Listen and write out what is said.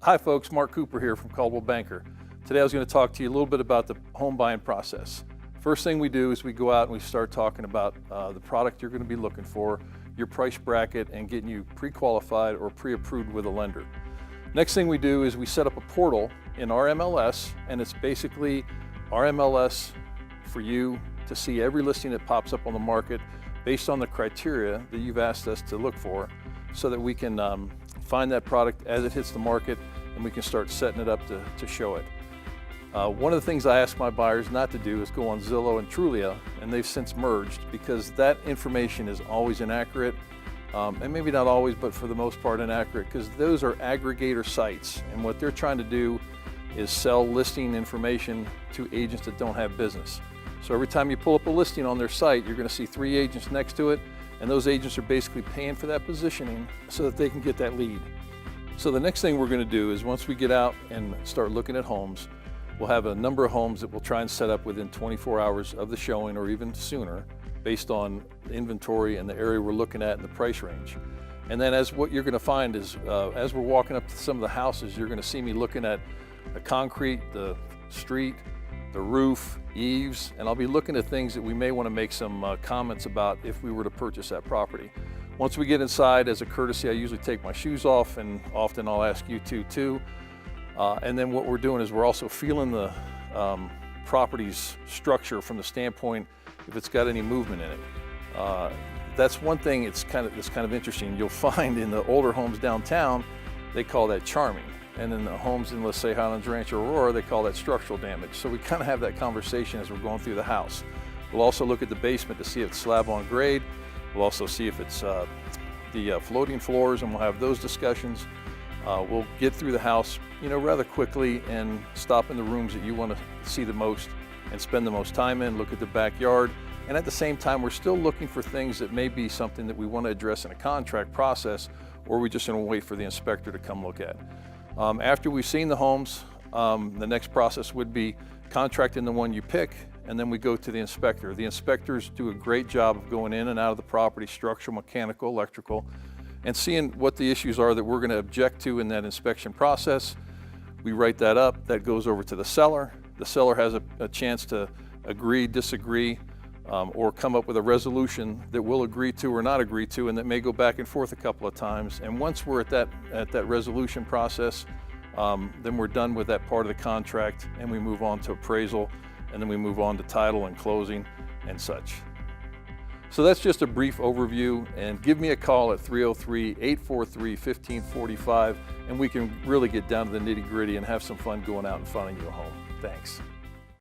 Hi folks, Mark Cooper here from Coldwell Banker. Today I was going to talk to you a little bit about the home buying process. First thing we do is we go out and we start talking about the product you're going to be looking for, your price bracket, and getting you pre-qualified or pre-approved with a lender. Next thing we do is we set up a portal in our MLS, and it's basically our MLS for you to see every listing that pops up on the market based on the criteria that you've asked us to look for, so that we can find that product as it hits the market and we can start setting it up to show it. One of the things I ask my buyers not to do is go on Zillow and Trulia, and they've since merged, because that information is always inaccurate, and maybe not always, but for the most part inaccurate, because those are aggregator sites, and what they're trying to do is sell listing information to agents that don't have business. So every time you pull up a listing on their site, you're going to see 3 agents next to it, and those agents are basically paying for that positioning so that they can get that lead. So the next thing we're going to do is, once we get out and start looking at homes, we'll have a number of homes that we'll try and set up within 24 hours of the showing, or even sooner, based on the inventory and the area we're looking at and the price range. And then what you're going to find is, as we're walking up to some of the houses, you're going to see me looking at the concrete, the street, the roof, eaves, and I'll be looking at things that we may want to make some comments about if we were to purchase that property. Once we get inside, as a courtesy, I usually take my shoes off, and often I'll ask you to too. And then what we're doing is we're also feeling the property's structure from the standpoint if it's got any movement in it. That's one thing that's kind of interesting. You'll find in the older homes downtown, they call that charming. And in the homes in, let's say, Highlands Ranch or Aurora, they call that structural damage. So we kind of have that conversation as we're going through the house. We'll also look at the basement to see if it's slab on grade. We'll also see if it's the floating floors, and we'll have those discussions. We'll get through the house, rather quickly, and stop in the rooms that you want to see the most and spend the most time in, look at the backyard. And at the same time, we're still looking for things that may be something that we want to address in a contract process, or we just want to wait for the inspector to come look at. After we've seen the homes, the next process would be contracting the one you pick, and then we go to the inspector. The inspectors do a great job of going in and out of the property, structural, mechanical, electrical, and seeing what the issues are that we're going to object to in that inspection process. We write that up. That goes over to the seller. The seller has a chance to agree, disagree, or come up with a resolution that we'll agree to or not agree to, and that may go back and forth a couple of times. And once we're at that resolution process, then we're done with that part of the contract, and we move on to appraisal, and then we move on to title and closing and such. So that's just a brief overview, and give me a call at 303-843-1545, and we can really get down to the nitty-gritty and have some fun going out and finding you a home. Thanks.